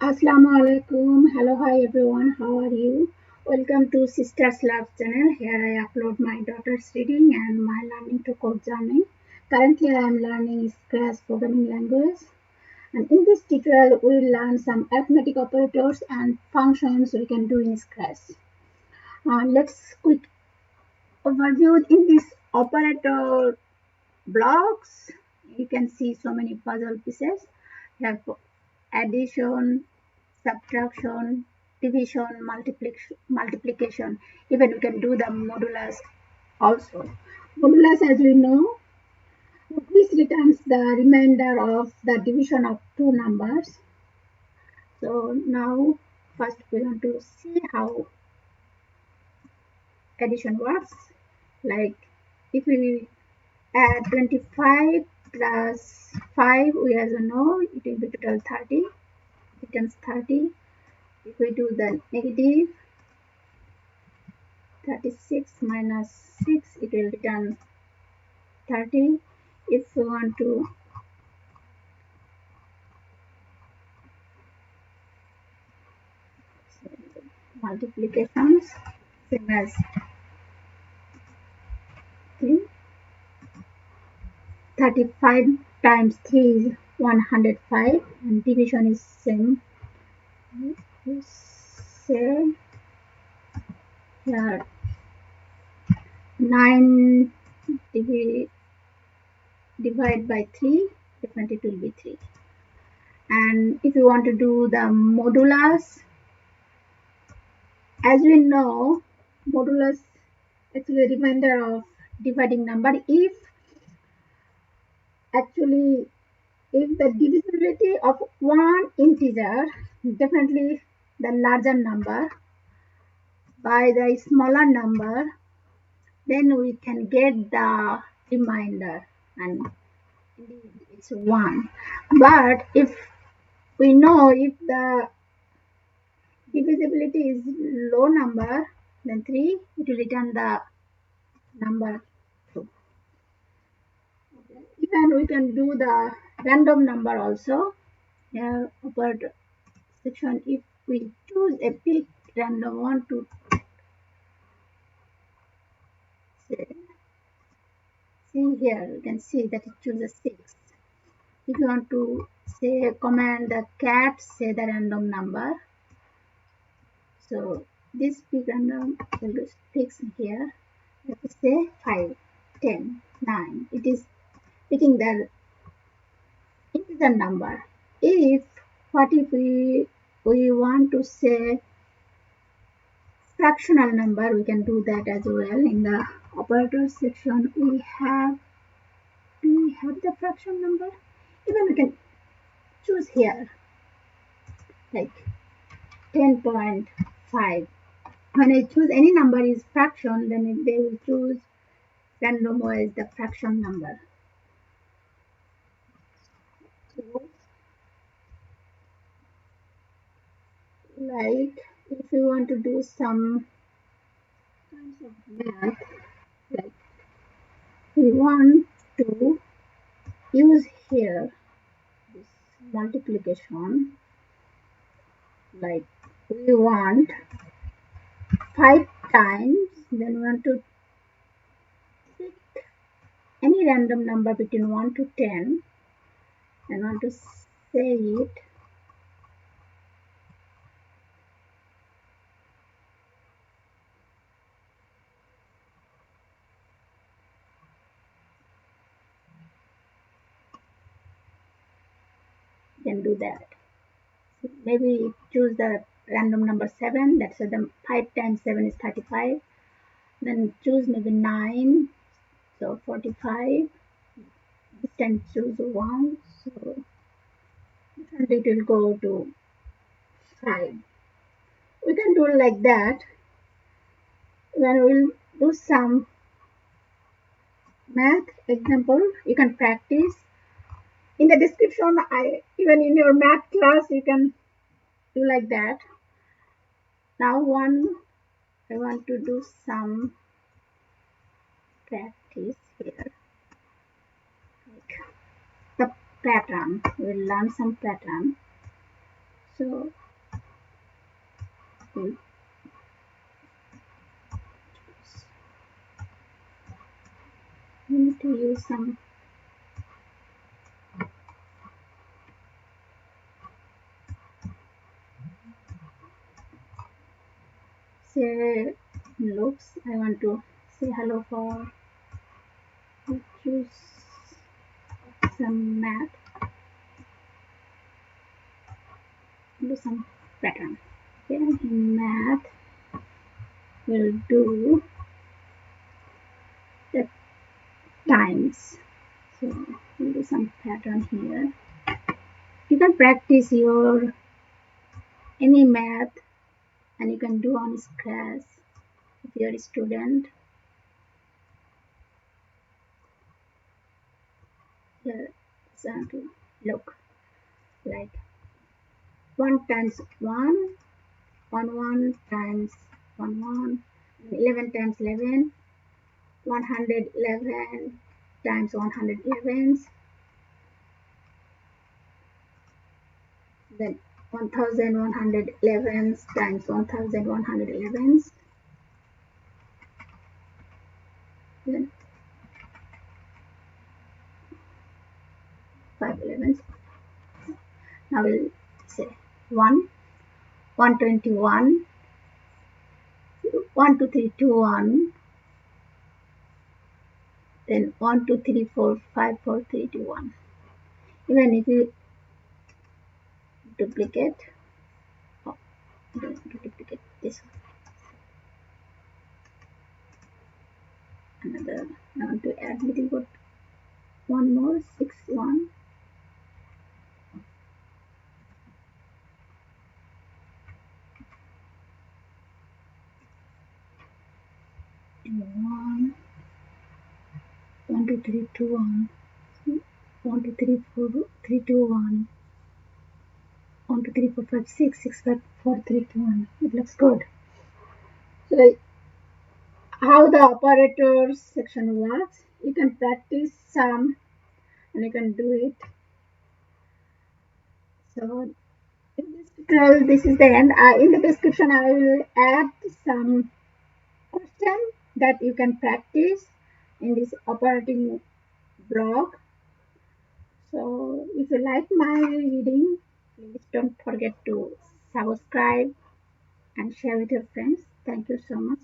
Assalamu alaikum. Hello, hi everyone. How are you? Welcome to SistersLoves channel. Here I upload my daughter's reading and my learning to code journey. Currently, I am learning Scratch programming language. And in this tutorial, we will learn some arithmetic operators and functions we can do in Scratch. Let's quick overview in this operator blocks. You can see so many puzzle pieces. We have addition, subtraction, division, multiplication. Even we can do the modulus also. Modulus, as we know, which returns the remainder of the division of two numbers. So now first we want to see how addition works. Like if we add 25 plus 5, we also know it will be total 30. It returns 30. If we do the negative 36 minus 6, it will return 30. If we want to multiplications, same as 3. 35 times 3 is 105, and division is same. You say here 9 divide by 3, definitely it will be 3. And if you want to do the modulus, as we know, modulus is the remainder of dividing number. If the divisibility of one integer, definitely the larger number, by the smaller number, then we can get the remainder, and it's 1. But if we know if the divisibility is low number, then 3, it will return the number 2. Even we can do the random number also. Here upper section, if we choose a big random one to say, see here, you can see that it chooses 6. If you want to say command the cat, say the random number. So this big random will be fixed here. Let us say 5, 10, 9. It is picking the integer number. If we want to say fractional number, we can do that as well. In the operator section, we have the fraction number. Even we can choose here like 10.5. When I choose any number is fraction, then they will choose random as the fraction number. So, like if you want to do some kinds of math, like we want to use here this multiplication, like we want 5 times, then we want to pick any random number between 1 to 10 and want to say it. Can do that. Maybe choose the random number 7. That's the 5 times 7 is 35. Then choose maybe 9, so 45. This time choose 1, so it will go to 5. We can do like that. Then we'll do some math example. You can practice. In the description, even in your math class, you can do like that. Now I want to do some practice here. Like the pattern. We'll learn some pattern. So we need to use some say loops. I want to say hello for choose some math, do some pattern. Okay, in math we'll do the times. So we'll do some pattern here. You can practice your any math and you can do on scratch if you're a student. Here example, look like 1 times 1, 1 times 1, 11 times 11, 111 times 111, then 1111 times 1111, then 511. Now we'll say 1, 121, 1 2 3 2 1, then 1 2 3 4 5 4 3 2 1. Even if you duplicate, oh, I don't want to duplicate this one. Another, I want to add little bit one more 6 1. And 1 1 2 3 2 1, 1 2 3 4 3 2 1, 1 2 3 4 5 6 6 5 4 3 2 1. It looks good. So how the operators section works, you can practice some and you can do it. So in this tutorial, this is the end. In the description I will add some question that you can practice in this operating blog. So if you like my reading, please don't forget to subscribe and share with your friends. Thank you so much.